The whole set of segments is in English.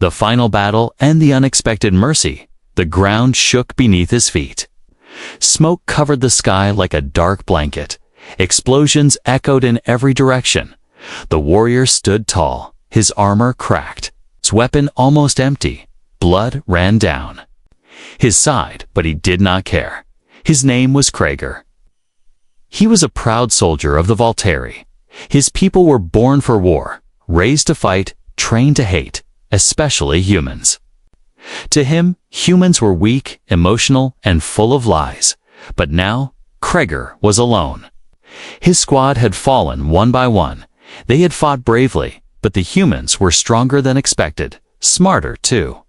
The final battle and the unexpected mercy. The ground shook beneath his feet. Smoke covered the sky like a dark blanket. Explosions echoed in every direction. The warrior stood tall, his armor cracked, his weapon almost empty. Blood ran down his side, but he did not care. His name was Krager. He was a proud soldier of the Volteri. His people were born for war, raised to fight, trained to hate, especially humans. To him, humans were weak, emotional, and full of lies. But now, Krager was alone. His squad had fallen one by one. They had fought bravely, but the humans were stronger than expected, smarter too.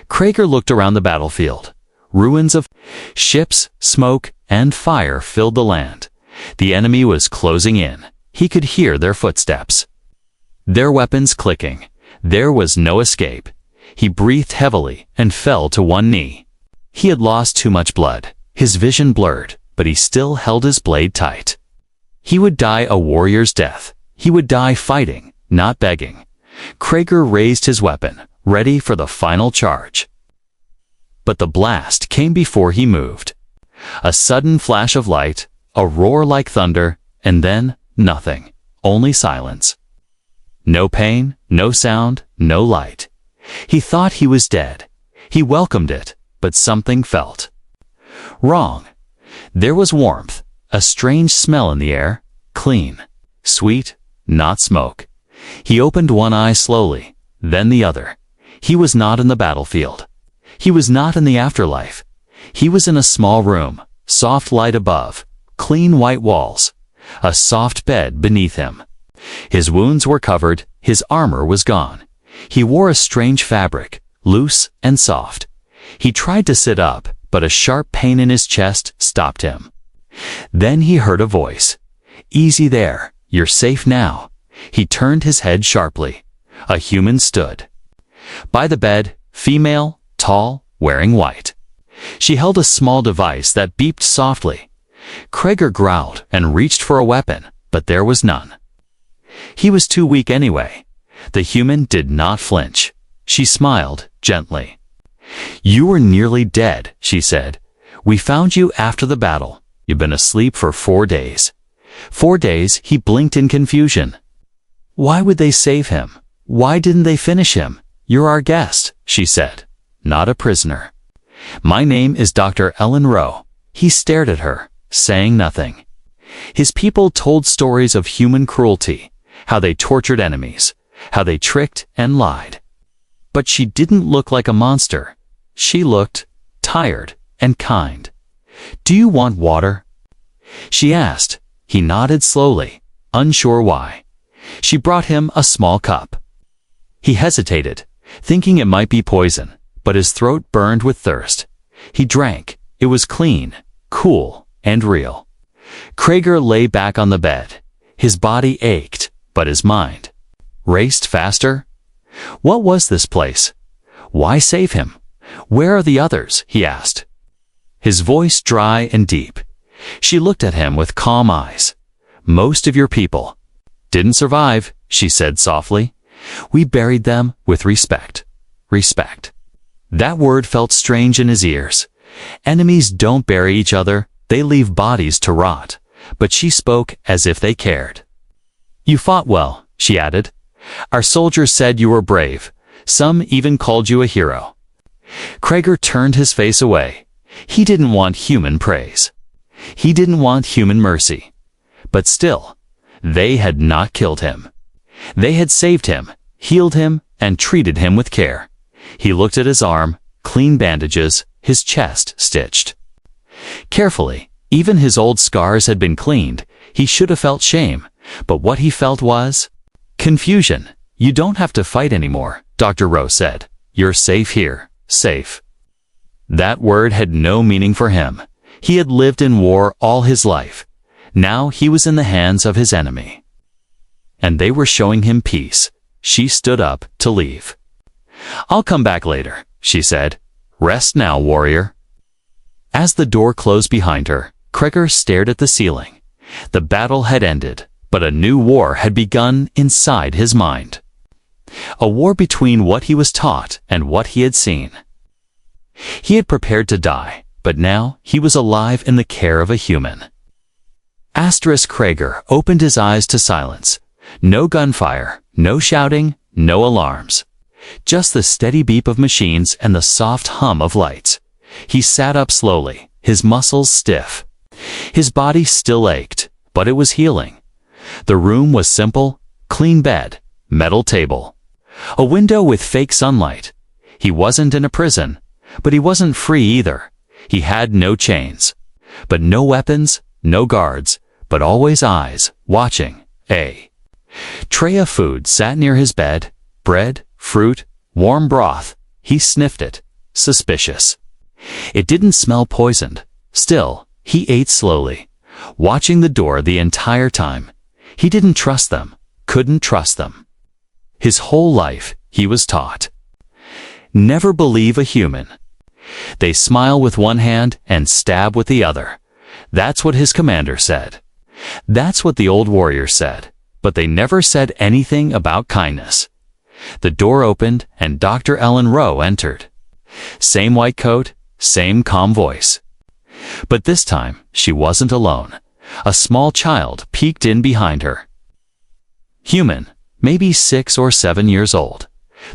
Krager looked around the battlefield. Ruins of ships, smoke, and fire filled the land. The enemy was closing in. He could hear their footsteps, their weapons clicking. There was no escape. He breathed heavily and fell to one knee. He had lost too much blood. His vision blurred, but he still held his blade tight. He would die a warrior's death. He would die fighting, not begging. Krager raised his weapon, ready for the final charge. But the blast came before he moved. A sudden flash of light, a roar like thunder, and then nothing, only silence. No pain, no sound, no light. He thought he was dead. He welcomed it, but something felt wrong. There was warmth, a strange smell in the air, clean, sweet, not smoke. He opened one eye slowly, then the other. He was not in the battlefield. He was not in the afterlife. He was in a small room, soft light above, clean white walls, a soft bed beneath him. His wounds were covered, his armor was gone. He wore a strange fabric, loose and soft. He tried to sit up, but a sharp pain in his chest stopped him. Then he heard a voice. "Easy there, you're safe now." He turned his head sharply. A human stood by the bed, female, tall, wearing white. She held a small device that beeped softly. Krager growled and reached for a weapon, but there was none. He was too weak anyway. The human did not flinch. She smiled gently. "You were nearly dead," she said. "We found you after the battle. You've been asleep for 4 days." 4 days, he blinked in confusion. Why would they save him? Why didn't they finish him? "You're our guest," she said, "not a prisoner." "My name is Dr. Ellen Rowe." He stared at her, saying nothing. His people told stories of human cruelty, how they tortured enemies, how they tricked and lied. But she didn't look like a monster. She looked tired and kind. "Do you want water?" she asked. He nodded slowly, unsure why. She brought him a small cup. He hesitated, thinking it might be poison, but his throat burned with thirst. He drank. It was clean, cool, and real. Krager lay back on the bed. His body ached, but his mind raced faster. What was this place? Why save him? Where are the others? He asked. His voice dry and deep. She looked at him with calm eyes. "Most of your people didn't survive," she said softly. "We buried them with respect." Respect. That word felt strange in his ears. Enemies don't bury each other, they leave bodies to rot. But she spoke as if they cared. "You fought well," she added. "Our soldiers said you were brave. Some even called you a hero." Krager turned his face away. He didn't want human praise. He didn't want human mercy. But still, they had not killed him. They had saved him, healed him, and treated him with care. He looked at his arm, clean bandages, his chest stitched carefully. Even his old scars had been cleaned. He should have felt shame, but what he felt was confusion. "You don't have to fight anymore," Dr. Rowe said. "You're safe here, safe." That word had no meaning for him. He had lived in war all his life. Now he was in the hands of his enemy. And they were showing him peace. She stood up to leave. "I'll come back later," she said. "Rest now, warrior." As the door closed behind her, Krager stared at the ceiling. The battle had ended, but a new war had begun inside his mind. A war between what he was taught and what he had seen. He had prepared to die, but now he was alive in the care of a human. Krager opened his eyes to silence. No gunfire, no shouting, no alarms. Just the steady beep of machines and the soft hum of lights. He sat up slowly, his muscles stiff. His body still ached, but it was healing. The room was simple: clean bed, metal table, a window with fake sunlight. He wasn't in a prison, but he wasn't free either. He had no chains, but no weapons, no guards, but always eyes, watching. A tray of food sat near his bed: bread, fruit, warm broth. He sniffed it, suspicious. It didn't smell poisoned. Still, he ate slowly, watching the door the entire time. He didn't trust them, couldn't trust them. His whole life, he was taught. Never believe a human. They smile with one hand and stab with the other. That's what his commander said. That's what the old warrior said, but they never said anything about kindness. The door opened and Dr. Ellen Rowe entered. Same white coat, same calm voice. But this time, she wasn't alone. A small child peeked in behind her. Human, maybe 6 or 7 years old.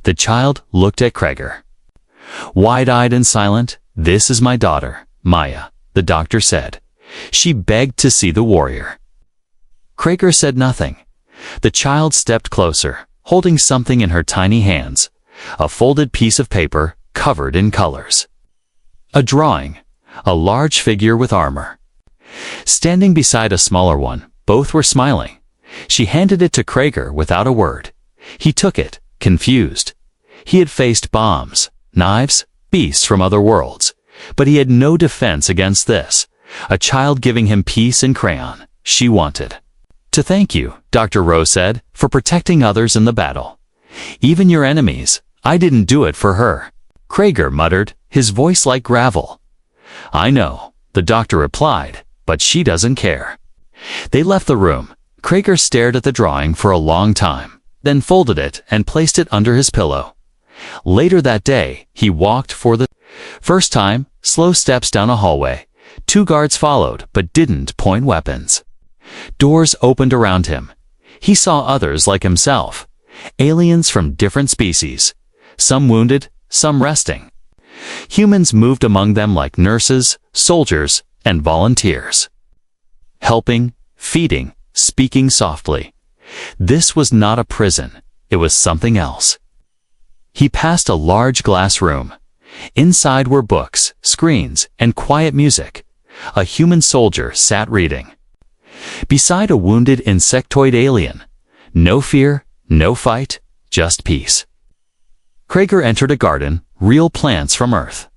The child looked at Krager. Wide-eyed and silent, "This is my daughter, Maya," the doctor said. She begged to see the warrior. Krager said nothing. The child stepped closer, holding something in her tiny hands, a folded piece of paper covered in colors. A drawing, a large figure with armor. Standing beside a smaller one, both were smiling. She handed it to Krager without a word. He took it, confused. He had faced bombs, knives, beasts from other worlds, but he had no defense against this. A child giving him peace in crayon. She wanted to thank you, Dr. Rowe said, for protecting others in the battle. Even your enemies. I didn't do it for her. Krager muttered, his voice like gravel. I know, the doctor replied, but she doesn't care. They left the room. Krager stared at the drawing for a long time, then folded it and placed it under his pillow. Later that day, he walked for the first time, slow steps down a hallway. 2 guards followed, but didn't point weapons. Doors opened around him. He saw others like himself, aliens from different species, some wounded, some resting. Humans moved among them like nurses, soldiers, and volunteers. Helping, feeding, speaking softly. This was not a prison, it was something else. He passed a large glass room. Inside were books, screens, and quiet music. A human soldier sat reading. Beside a wounded insectoid alien. No fear, no fight, just peace. Krager entered a garden, real plants from Earth.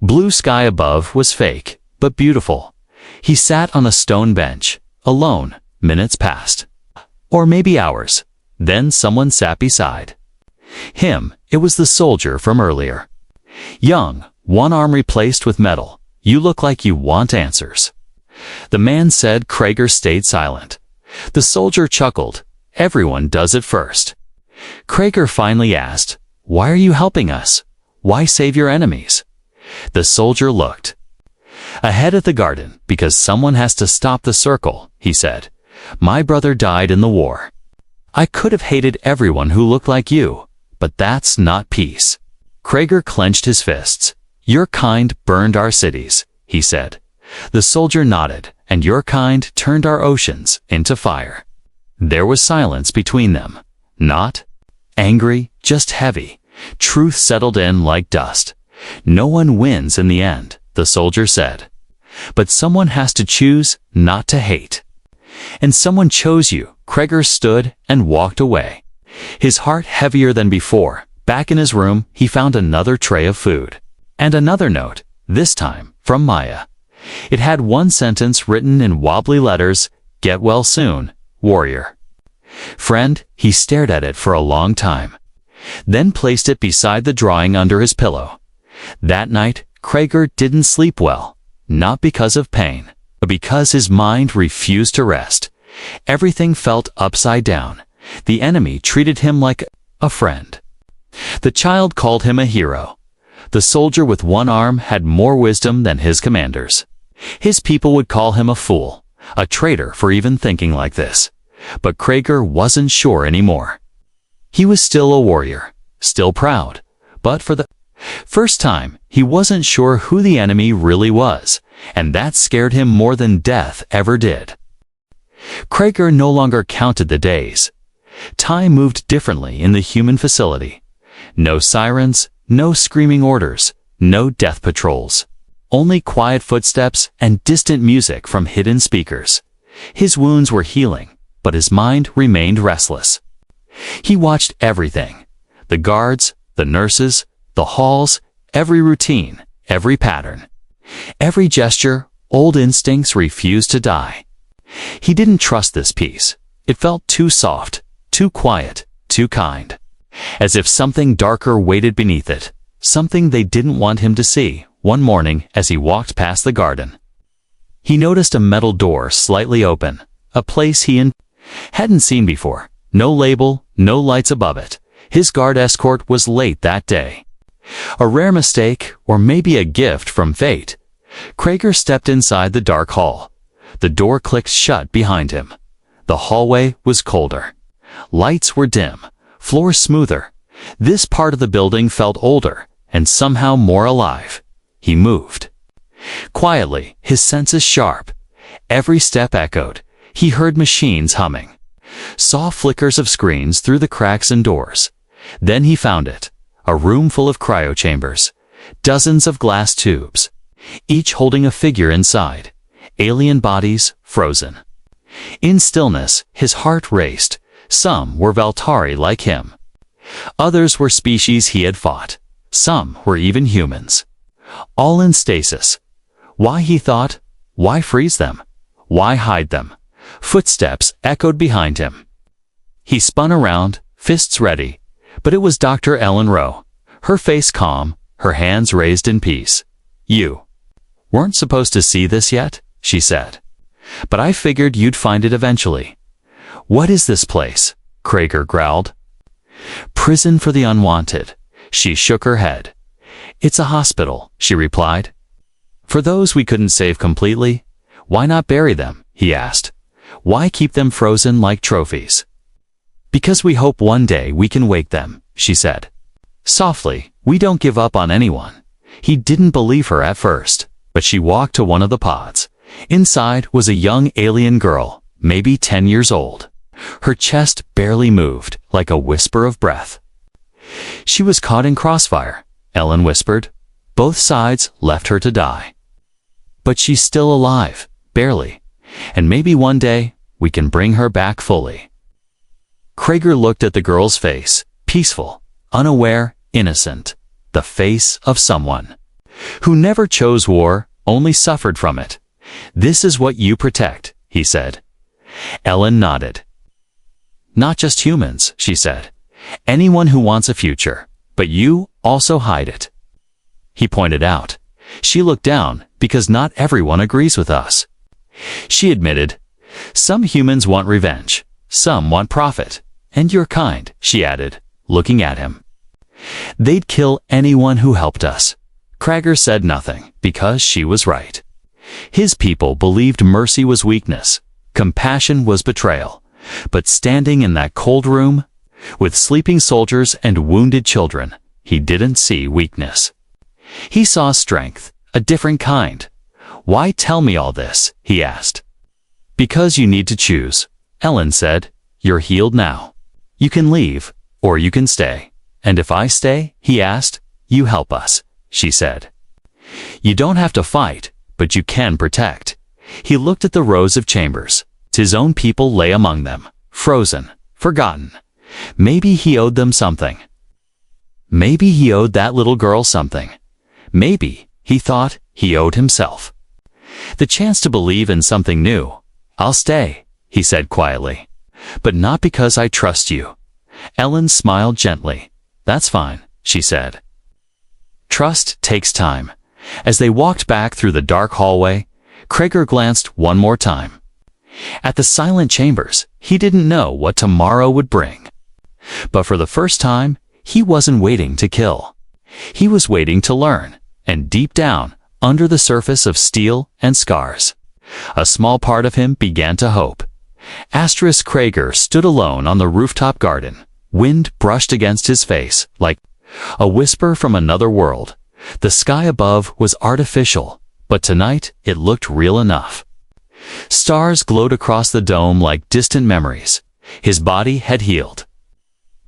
Blue sky above was fake, but beautiful. He sat on a stone bench, alone. Minutes passed. Or maybe hours. Then someone sat beside him. It was the soldier from earlier. Young, one arm replaced with metal. You look like you want answers. The man said. Krager stayed silent. The soldier chuckled. Everyone does it first. Krager finally asked, why are you helping us? Why save your enemies? The soldier looked ahead at the garden. Because someone has to stop the circle, he said. My brother died in the war. I could have hated everyone who looked like you, but that's not peace. Krager clenched his fists. Your kind burned our cities, he said. The soldier nodded, and your kind turned our oceans into fire. There was silence between them. Not angry, just heavy. Truth settled in like dust. No one wins in the end, the soldier said. But someone has to choose not to hate. And someone chose you. Krager stood and walked away. His heart heavier than before. Back in his room, he found another tray of food. And another note, this time from Maya. It had one sentence written in wobbly letters, get well soon, warrior. Friend, he stared at it for a long time. Then placed it beside the drawing under his pillow. That night, Krager didn't sleep well. Not because of pain, but because his mind refused to rest. Everything felt upside down. The enemy treated him like a friend. The child called him a hero. The soldier with one arm had more wisdom than his commanders. His people would call him a fool, a traitor for even thinking like this. But Krager wasn't sure anymore. He was still a warrior, still proud, but for the first time, he wasn't sure who the enemy really was, and that scared him more than death ever did. Krager no longer counted the days. Time moved differently in the human facility. No sirens, no screaming orders, no death patrols. Only quiet footsteps and distant music from hidden speakers. His wounds were healing, but his mind remained restless. He watched everything. The guards, the nurses, the halls, every routine, every pattern. Every gesture, old instincts refused to die. He didn't trust this peace. It felt too soft, too quiet, too kind. As if something darker waited beneath it, something they didn't want him to see. One morning, as he walked past the garden, he noticed a metal door slightly open, a place he hadn't seen before. No label, no lights above it. His guard escort was late that day. A rare mistake, or maybe a gift from fate. Krager stepped inside the dark hall. The door clicked shut behind him. The hallway was colder. Lights were dim, floors smoother. This part of the building felt older, and somehow more alive. He moved. Quietly, his senses sharp. Every step echoed. He heard machines humming. Saw flickers of screens through the cracks and doors. Then he found it. A room full of cryochambers. Dozens of glass tubes. Each holding a figure inside. Alien bodies, frozen. In stillness, his heart raced. Some were Valtari like him. Others were species he had fought. Some were even humans. All in stasis. Why, he thought? Why freeze them? Why hide them? Footsteps echoed behind him. He spun around, fists ready, but it was Dr. Ellen Rowe, her face calm, her hands raised in peace. "You weren't supposed to see this yet," she said. "But I figured you'd find it eventually." "What is this place?" Krager growled. "Prison for the unwanted." She shook her head. "It's a hospital," she replied. "For those we couldn't save completely." "Why not bury them?" he asked. "Why keep them frozen like trophies?" "Because we hope one day we can wake them," she said. Softly, "We don't give up on anyone." He didn't believe her at first, but she walked to one of the pods. Inside was a young alien girl, maybe 10 years old. Her chest barely moved, like a whisper of breath. "She was caught in crossfire," Ellen whispered. "Both sides left her to die. But she's still alive, barely. And maybe one day, we can bring her back fully." Krager looked at the girl's face, peaceful, unaware, innocent. The face of someone who never chose war, only suffered from it. "This is what you protect," he said. Ellen nodded. "Not just humans," she said. "Anyone who wants a future. But you also hide it." He pointed out. She looked down, because not everyone agrees with us. She admitted, "Some humans want revenge. Some want profit. And you're kind," she added, looking at him. "They'd kill anyone who helped us." Krager said nothing, because she was right. His people believed mercy was weakness. Compassion was betrayal. But standing in that cold room, with sleeping soldiers and wounded children, he didn't see weakness. He saw strength, a different kind. "Why tell me all this?" he asked. "Because you need to choose," Ellen said. "You're healed now. You can leave, or you can stay." "And if I stay?" he asked. "You help us," she said. "You don't have to fight, but you can protect." He looked at the rows of chambers. His own people lay among them, frozen, forgotten. Maybe he owed them something. Maybe he owed that little girl something. Maybe, he thought, he owed himself the chance to believe in something new. "I'll stay," he said quietly. "But not because I trust you." Ellen smiled gently. "That's fine," she said. Trust takes time. As they walked back through the dark hallway, Krager glanced one more time. At the silent chambers, he didn't know what tomorrow would bring. But for the first time, he wasn't waiting to kill. He was waiting to learn, and deep down, under the surface of steel and scars, a small part of him began to hope. Krager stood alone on the rooftop garden. Wind brushed against his face like a whisper from another world. The sky above was artificial, but tonight it looked real enough. Stars glowed across the dome like distant memories. His body had healed.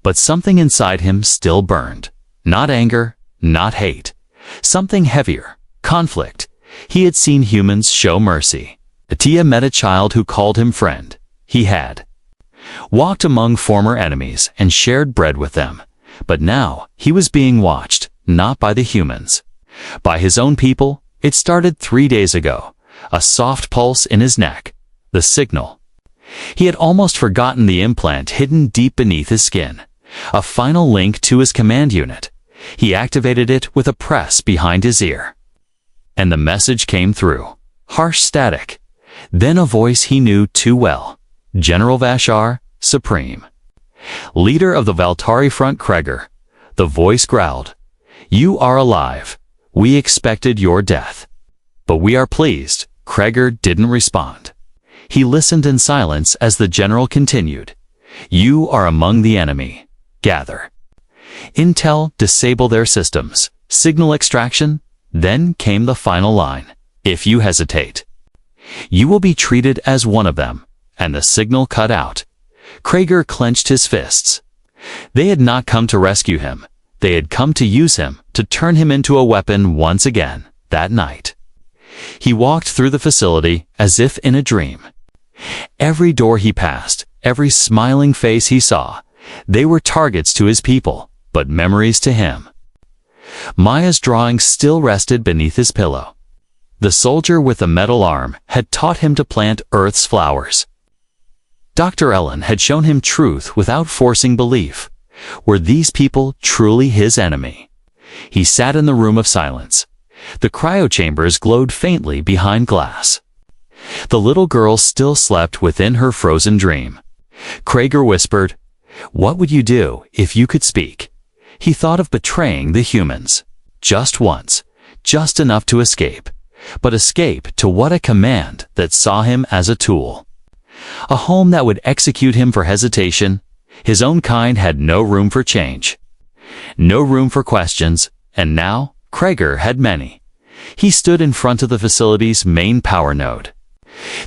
But something inside him still burned. Not anger, not hate. Something heavier. Conflict. He had seen humans show mercy. Tia met a child who called him friend. He had walked among former enemies and shared bread with them. But now he was being watched, not by the humans, by his own people. It started 3 days ago. A soft pulse in his neck. The signal. He had almost forgotten the implant hidden deep beneath his skin. A final link to his command unit. He activated it with a press behind his ear. And the message came through. Harsh static. Then a voice he knew too well. General Vashar, Supreme. Leader of the Valtari Front Krager. The voice growled. You are alive. We expected your death. But we are pleased. Krager didn't respond. He listened in silence as the general continued. You are among the enemy. Gather. Intel, disable their systems. Signal extraction. Then came the final line. If you hesitate, you will be treated as one of them. And the signal cut out. Krager clenched his fists. They had not come to rescue him. They had come to use him, to turn him into a weapon once again, that night. He walked through the facility as if in a dream. Every door he passed, every smiling face he saw, they were targets to his people, but memories to him. Maya's drawing still rested beneath his pillow. The soldier with the metal arm had taught him to plant Earth's flowers. Dr. Ellen had shown him truth without forcing belief. Were these people truly his enemy? He sat in the room of silence. The cryochambers glowed faintly behind glass. The little girl still slept within her frozen dream. Krager whispered, "What would you do if you could speak?" He thought of betraying the humans. Just once. Just enough to escape. But escape to what? A command that saw him as a tool. A home that would execute him for hesitation. His own kind had no room for change. No room for questions. And now, Krager had many. He stood in front of the facility's main power node.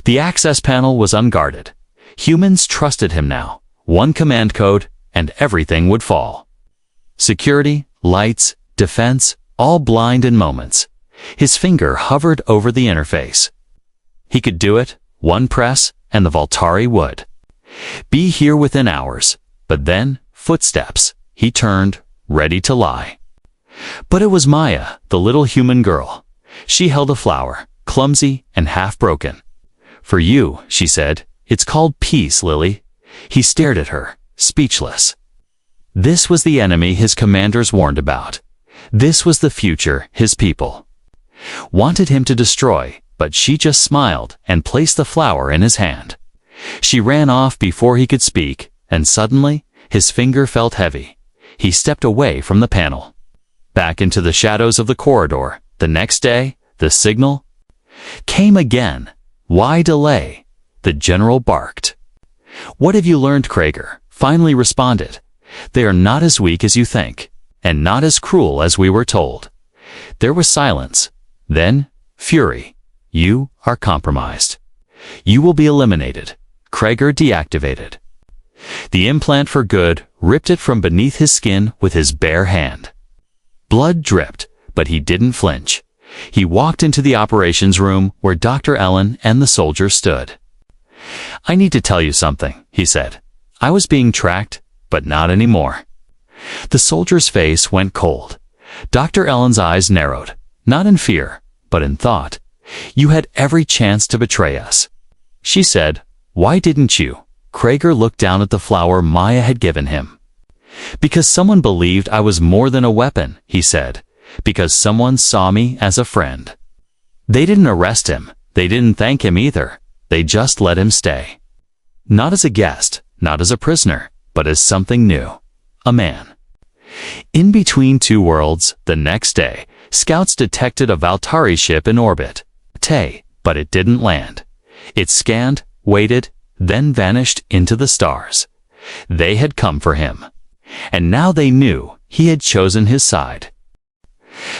The access panel was unguarded. Humans trusted him now. One command code, and everything would fall. Security, lights, defense, all blind in moments. His finger hovered over the interface. He could do it, one press, and the Valtari would be here within hours. But then, footsteps. He turned, ready to lie. But it was Maya, the little human girl. She held a flower, clumsy and half-broken. "For you," she said. "It's called peace, Lily." He stared at her, speechless. This was the enemy his commanders warned about. This was the future his people wanted him to destroy, but she just smiled and placed the flower in his hand. She ran off before he could speak, and suddenly, his finger felt heavy. He stepped away from the panel. Back into the shadows of the corridor. The next day, the signal came again. Why delay? The general barked. "What have you learned?" Krager finally responded. "They are not as weak as you think, and not as cruel as we were told." There was silence. Then, fury. "You are compromised. You will be eliminated." Krager deactivated the implant for good, ripped it from beneath his skin with his bare hand. Blood dripped, but he didn't flinch. He walked into the operations room where Dr. Ellen and the soldier stood. "I need to tell you something," he said. "I was being tracked, but not anymore." The soldier's face went cold. Dr. Ellen's eyes narrowed, not in fear, but in thought. "You had every chance to betray us." She said, "Why didn't you?" Krager looked down at the flower Maya had given him. "Because someone believed I was more than a weapon," he said. "Because someone saw me as a friend." They didn't arrest him. They didn't thank him either. They just let him stay. Not as a guest, not as a prisoner, but as something new. A man. In between two worlds, the next day, scouts detected a Valtari ship in orbit. But it didn't land. It scanned, waited, then vanished into the stars. They had come for him. And now they knew he had chosen his side.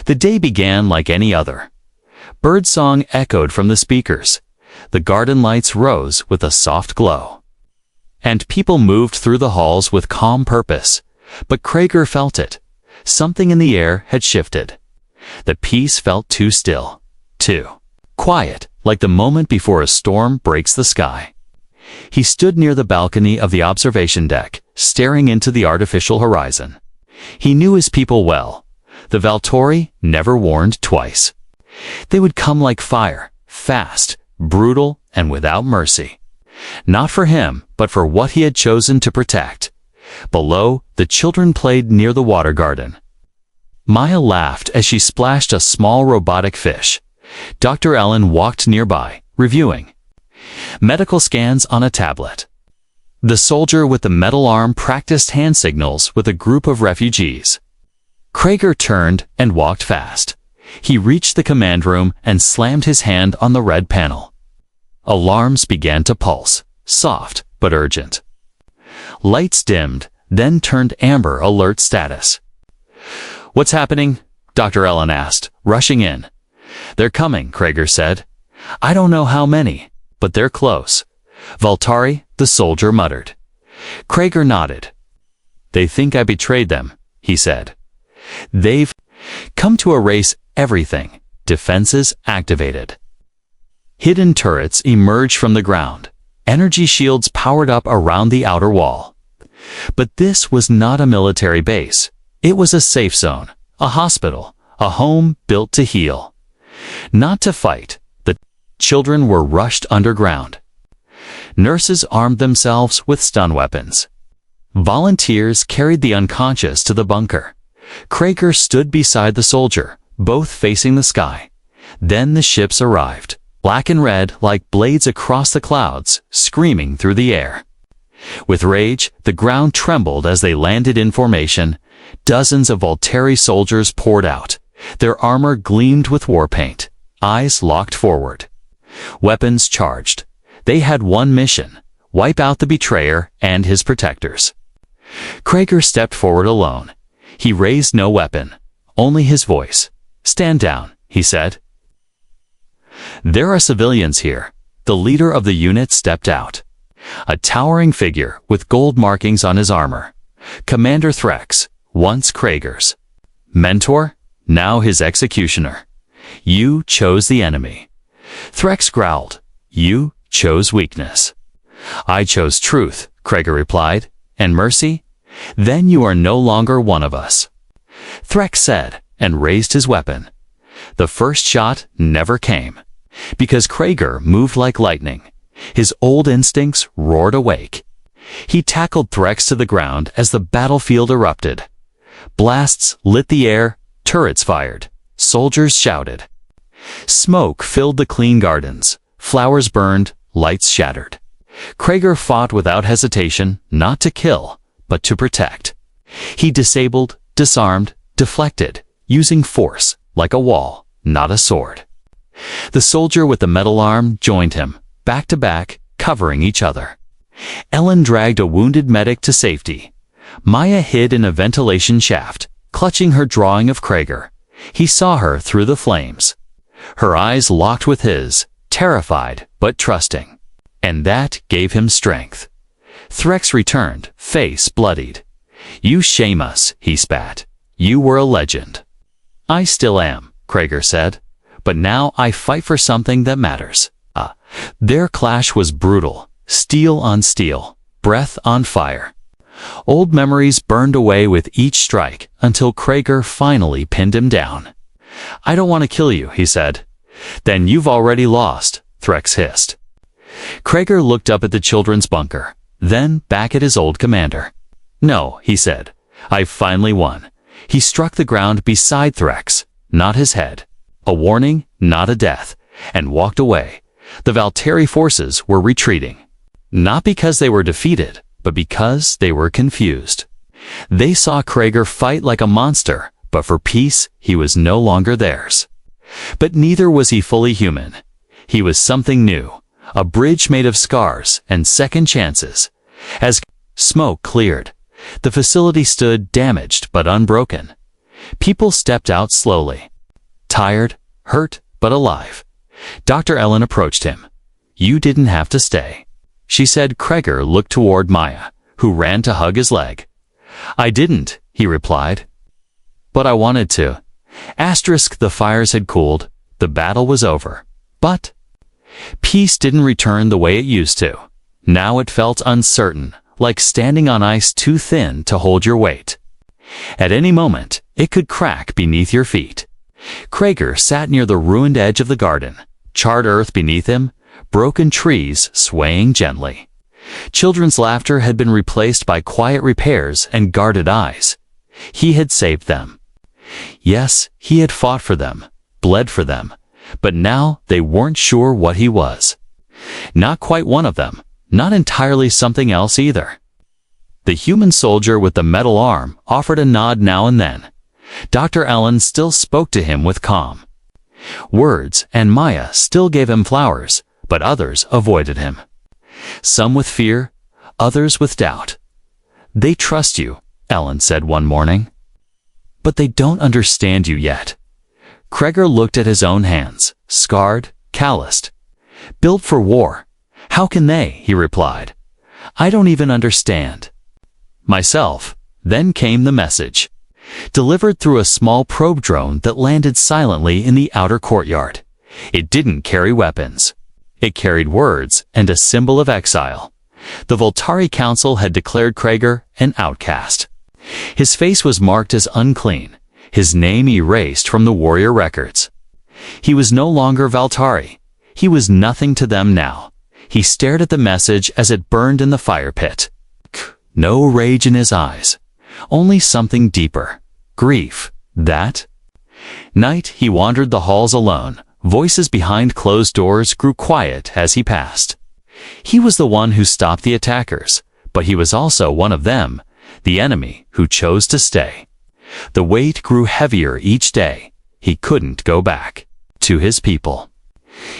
The day began like any other. Birdsong echoed from the speakers. The garden lights rose with a soft glow. And people moved through the halls with calm purpose. But Krager felt it. Something in the air had shifted. The peace felt too still, too quiet, like the moment before a storm breaks the sky. He stood near the balcony of the observation deck, staring into the artificial horizon. He knew his people well. The Valtori never warned twice. They would come like fire, fast, brutal, and without mercy. Not for him, but for what he had chosen to protect. Below, the children played near the water garden. Maya laughed as she splashed a small robotic fish. Dr. Ellen walked nearby, reviewing medical scans on a tablet. The soldier with the metal arm practiced hand signals with a group of refugees. Krager turned and walked fast. He reached the command room and slammed his hand on the red panel. Alarms began to pulse, soft but urgent. Lights dimmed, then turned amber alert status. "What's happening?" Dr. Ellen asked, rushing in. "They're coming," Krager said. "I don't know how many, but they're close." "Valtari," the soldier muttered. Krager nodded. "They think I betrayed them," he said. "They've come to erase everything." Defenses activated. Hidden turrets emerged from the ground. Energy shields powered up around the outer wall. But this was not a military base. It was a safe zone, a hospital, a home built to heal. Not to fight. The children were rushed underground. Nurses armed themselves with stun weapons. Volunteers carried the unconscious to the bunker. Krager stood beside the soldier, both facing the sky. Then the ships arrived, black and red like blades across the clouds, screaming through the air. With rage, the ground trembled as they landed in formation. Dozens of Valtari soldiers poured out. Their armor gleamed with war paint, eyes locked forward. Weapons charged. They had one mission: wipe out the betrayer and his protectors. Krager stepped forward alone. He raised no weapon, only his voice. "Stand down," he said. "There are civilians here." The leader of the unit stepped out. A towering figure with gold markings on his armor. Commander Threx, once Krager's mentor, now his executioner. "You chose the enemy." Threx growled. "You chose weakness." "I chose truth," Krager replied. "And mercy? Then you are no longer one of us." Threx said, and raised his weapon. The first shot never came, because Krager moved like lightning. His old instincts roared awake. He tackled Threx to the ground as the battlefield erupted. Blasts lit the air, turrets fired, soldiers shouted. Smoke filled the clean gardens, flowers burned, lights shattered. Krager fought without hesitation, not to kill, but to protect. He disabled, disarmed, deflected, using force, like a wall, not a sword. The soldier with the metal arm joined him, back to back, covering each other. Ellen dragged a wounded medic to safety. Maya hid in a ventilation shaft, clutching her drawing of Krager. He saw her through the flames. Her eyes locked with his, terrified but trusting. And that gave him strength. Threx returned, face bloodied. "You shame us," he spat. "You were a legend." "I still am," Krager said. "But now I fight for something that matters." Their clash was brutal, steel on steel, breath on fire. Old memories burned away with each strike until Krager finally pinned him down. "I don't want to kill you," he said. "Then you've already lost," Threx hissed. Krager looked up at the children's bunker, then back at his old commander. "No," he said. "I've finally won." He struck the ground beside Threx, not his head. A warning, not a death, and walked away. The Valtari forces were retreating. Not because they were defeated, but because they were confused. They saw Krager fight like a monster, but for peace, he was no longer theirs. But neither was he fully human. He was something new, a bridge made of scars and second chances. As smoke cleared, the facility stood damaged but unbroken. People stepped out slowly. Tired, hurt, but alive. Dr. Ellen approached him. "You didn't have to stay," she said. Krager looked toward Maya, who ran to hug his leg. "I didn't," he replied. "But I wanted to." The fires had cooled. The battle was over. But peace didn't return the way it used to. Now it felt uncertain, like standing on ice too thin to hold your weight. At any moment, it could crack beneath your feet. Krager sat near the ruined edge of the garden, charred earth beneath him, broken trees swaying gently. Children's laughter had been replaced by quiet repairs and guarded eyes. He had saved them. Yes, he had fought for them, bled for them, but now they weren't sure what he was. Not quite one of them, not entirely something else either. The human soldier with the metal arm offered a nod now and then. Dr. Allen still spoke to him with calm words, and Maya still gave him flowers, but others avoided him. Some with fear, others with doubt. "They trust you," Ellen said one morning. "But they don't understand you yet." Krager looked at his own hands, scarred, calloused. "Built for war. How can they?" he replied. "I don't even understand myself." Then came the message, delivered through a small probe drone that landed silently in the outer courtyard. It didn't carry weapons. It carried words and a symbol of exile. The Voltari Council had declared Krager an outcast. His face was marked as unclean, his name erased from the warrior records. He was no longer Voltari. He was nothing to them now. He stared at the message as it burned in the fire pit. No rage in his eyes, only something deeper. Grief. That night he wandered the halls alone. Voices behind closed doors grew quiet as he passed. He was the one who stopped the attackers, but he was also one of them, the enemy who chose to stay. The weight grew heavier each day. He couldn't go back to his people.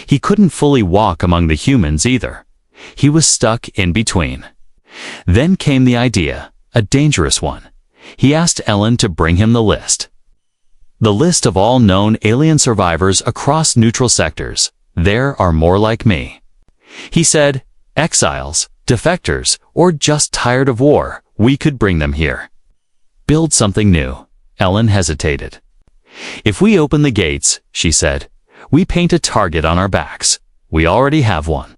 He couldn't fully walk among the humans either. He was stuck in between. Then came the idea, a dangerous one. He asked Ellen to bring him the list. The list of all known alien survivors across neutral sectors. "There are more like me," he said. "Exiles, defectors, or just tired of war. We could bring them here." "Build something new." Ellen hesitated. "If we open the gates," she said, "we paint a target on our backs. We already have one."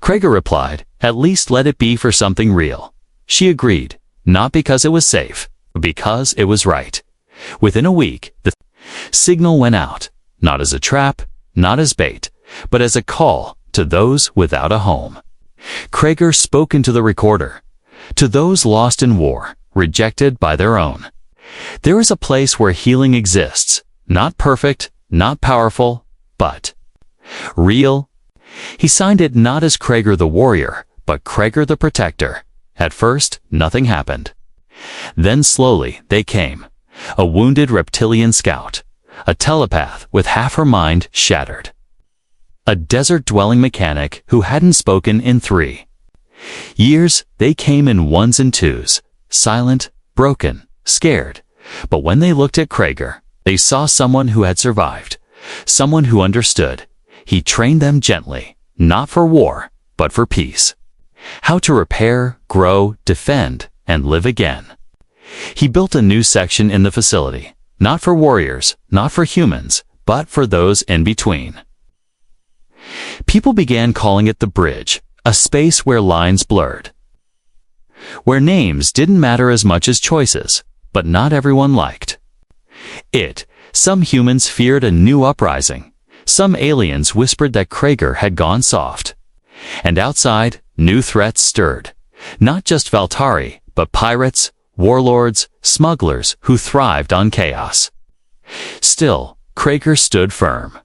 Krager replied, "At least let it be for something real." She agreed, not because it was safe, but because it was right. Within a week, the signal went out, not as a trap, not as bait, but as a call to those without a home. Krager spoke into the recorder. To those lost in war, rejected by their own. There is a place where healing exists, not perfect, not powerful, but real. He signed it not as Krager the warrior, but Krager the protector. At first, nothing happened. Then slowly, they came. A wounded reptilian scout. A telepath with half her mind shattered. A desert-dwelling mechanic who hadn't spoken in 3 years. They came in ones and twos, silent, broken, scared. But when they looked at Krager, they saw someone who had survived, someone who understood. He trained them gently, not for war, but for peace. How to repair, grow, defend, and live again. He built a new section in the facility, not for warriors, not for humans, but for those in between. People began calling it the bridge, a space where lines blurred, where names didn't matter as much as choices, but not everyone liked it. Some humans feared a new uprising. Some aliens whispered that Krager had gone soft. And outside, new threats stirred. Not just Valtari, but pirates, warlords, smugglers who thrived on chaos. Still, Krager stood firm.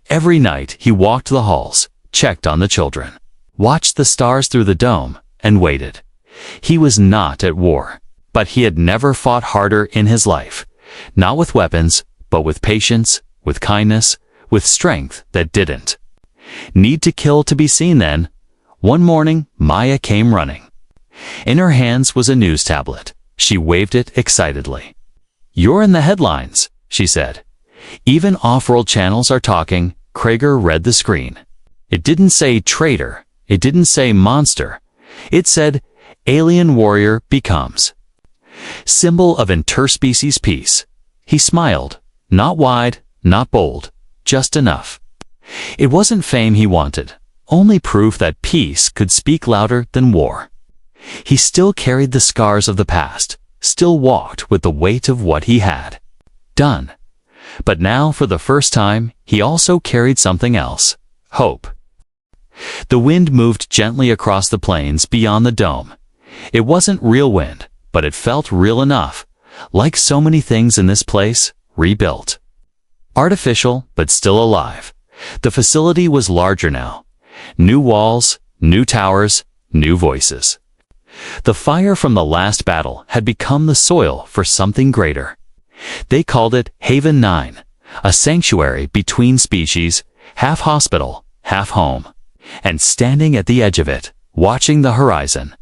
Every night he walked the halls, checked on the children, watched the stars through the dome, and waited. He was not at war, but he had never fought harder in his life. Not with weapons, but with patience, with kindness, with strength that didn't need to kill to be seen then. One morning, Maya came running. In her hands was a news tablet. She waved it excitedly. "You're in the headlines," she said. "Even off-world channels are talking." Krager read the screen. It didn't say traitor. It didn't say monster. It said, "Alien warrior becomes symbol of interspecies peace." He smiled. Not wide, not bold, just enough. It wasn't fame he wanted, only proof that peace could speak louder than war. He still carried the scars of the past, still walked with the weight of what he had done. But now, for the first time, he also carried something else: hope. The wind moved gently across the plains beyond the dome. It wasn't real wind, but it felt real enough, like so many things in this place, rebuilt. Artificial, but still alive. The facility was larger now. New walls, new towers, new voices. The fire from the last battle had become the soil for something greater. They called it Haven 9, a sanctuary between species, half hospital, half home. And standing at the edge of it, watching the horizon,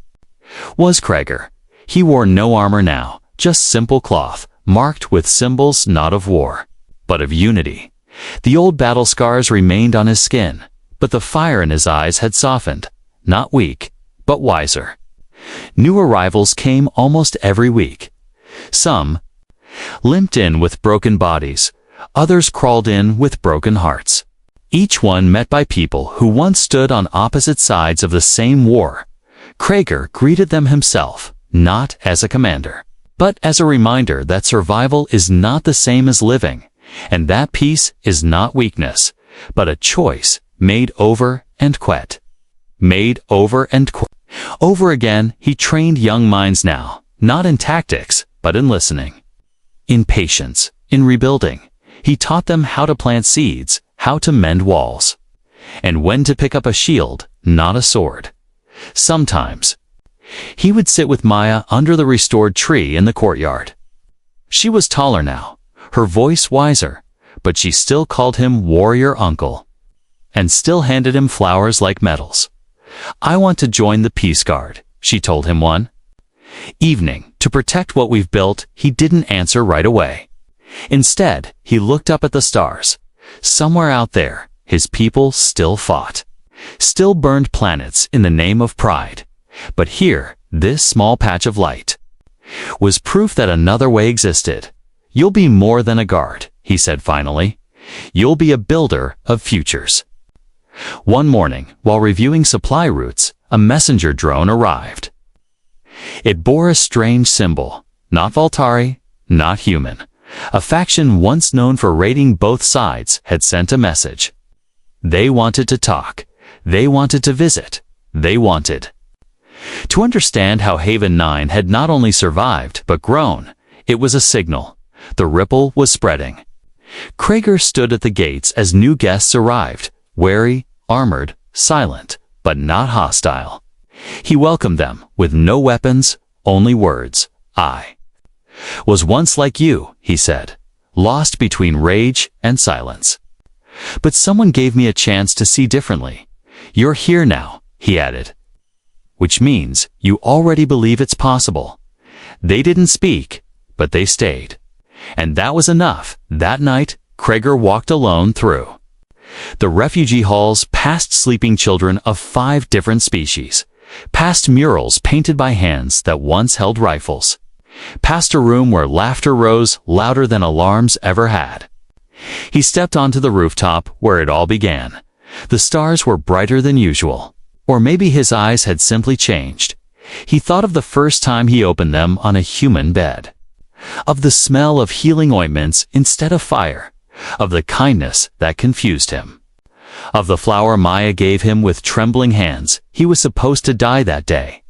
was Krager. He wore no armor now, just simple cloth, marked with symbols not of war, but of unity. The old battle scars remained on his skin, but the fire in his eyes had softened, not weak, but wiser. New arrivals came almost every week. Some limped in with broken bodies, others crawled in with broken hearts. Each one met by people who once stood on opposite sides of the same war. Krager greeted them himself, not as a commander, but as a reminder that survival is not the same as living, and that peace is not weakness, but a choice made over and quit. Made over and quit. Over again, he trained young minds now, not in tactics, but in listening. In patience, in rebuilding. He taught them how to plant seeds, how to mend walls, and when to pick up a shield, not a sword. Sometimes, he would sit with Maya under the restored tree in the courtyard. She was taller now, her voice wiser, but she still called him warrior uncle, and still handed him flowers like medals. "I want to join the Peace Guard," she told him one evening. To protect what we've built, he didn't answer right away. Instead, he looked up at the stars. Somewhere out there, his people still fought, still burned planets in the name of pride. But here, this small patch of light was proof that another way existed. "You'll be more than a guard," he said finally. "You'll be a builder of futures." One morning, while reviewing supply routes, a messenger drone arrived. It bore a strange symbol, not Voltari, not human. A faction once known for raiding both sides had sent a message. They wanted to talk. They wanted to visit. They wanted to understand how Haven 9 had not only survived, but grown. It was a signal. The ripple was spreading. Krager stood at the gates as new guests arrived, wary, armored, silent, but not hostile. He welcomed them with no weapons, only words. "I was once like you," he said, "lost between rage and silence. But someone gave me a chance to see differently. You're here now," he added, "which means you already believe it's possible." They didn't speak, but they stayed. And that was enough. That night, Krager walked alone through the refugee halls, past sleeping children of 5 different species, past murals painted by hands that once held rifles, past a room where laughter rose louder than alarms ever had. He stepped onto the rooftop where it all began. The stars were brighter than usual. Or maybe his eyes had simply changed. He thought of the first time he opened them on a human bed. Of the smell of healing ointments instead of fire. Of the kindness that confused him. Of the flower Maya gave him with trembling hands. He was supposed to die that day.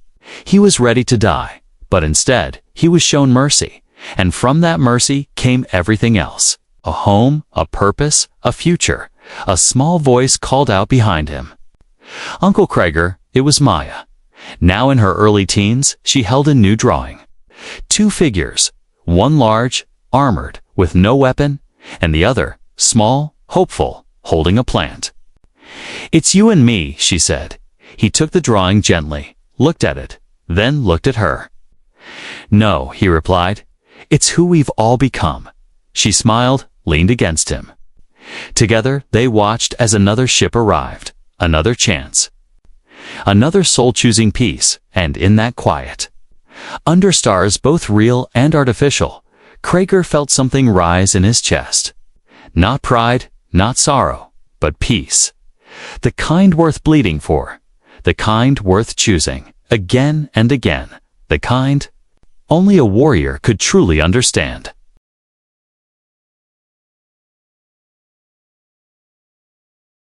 He was ready to die, but instead, he was shown mercy. And from that mercy came everything else. A home, a purpose, a future. A small voice called out behind him. "Uncle Krager," it was Maya. Now in her early teens, she held a new drawing. Two figures, one large, armored, with no weapon, and the other, small, hopeful, holding a plant. "It's you and me," she said. He took the drawing gently, looked at it, then looked at her. "No," he replied. "It's who we've all become." She smiled, leaned against him. Together, they watched as another ship arrived, another chance. Another soul-choosing piece, and in that quiet, under stars both real and artificial, Krager felt something rise in his chest. Not pride, not sorrow, but peace. The kind worth bleeding for, the kind worth choosing, again and again, the kind only a warrior could truly understand.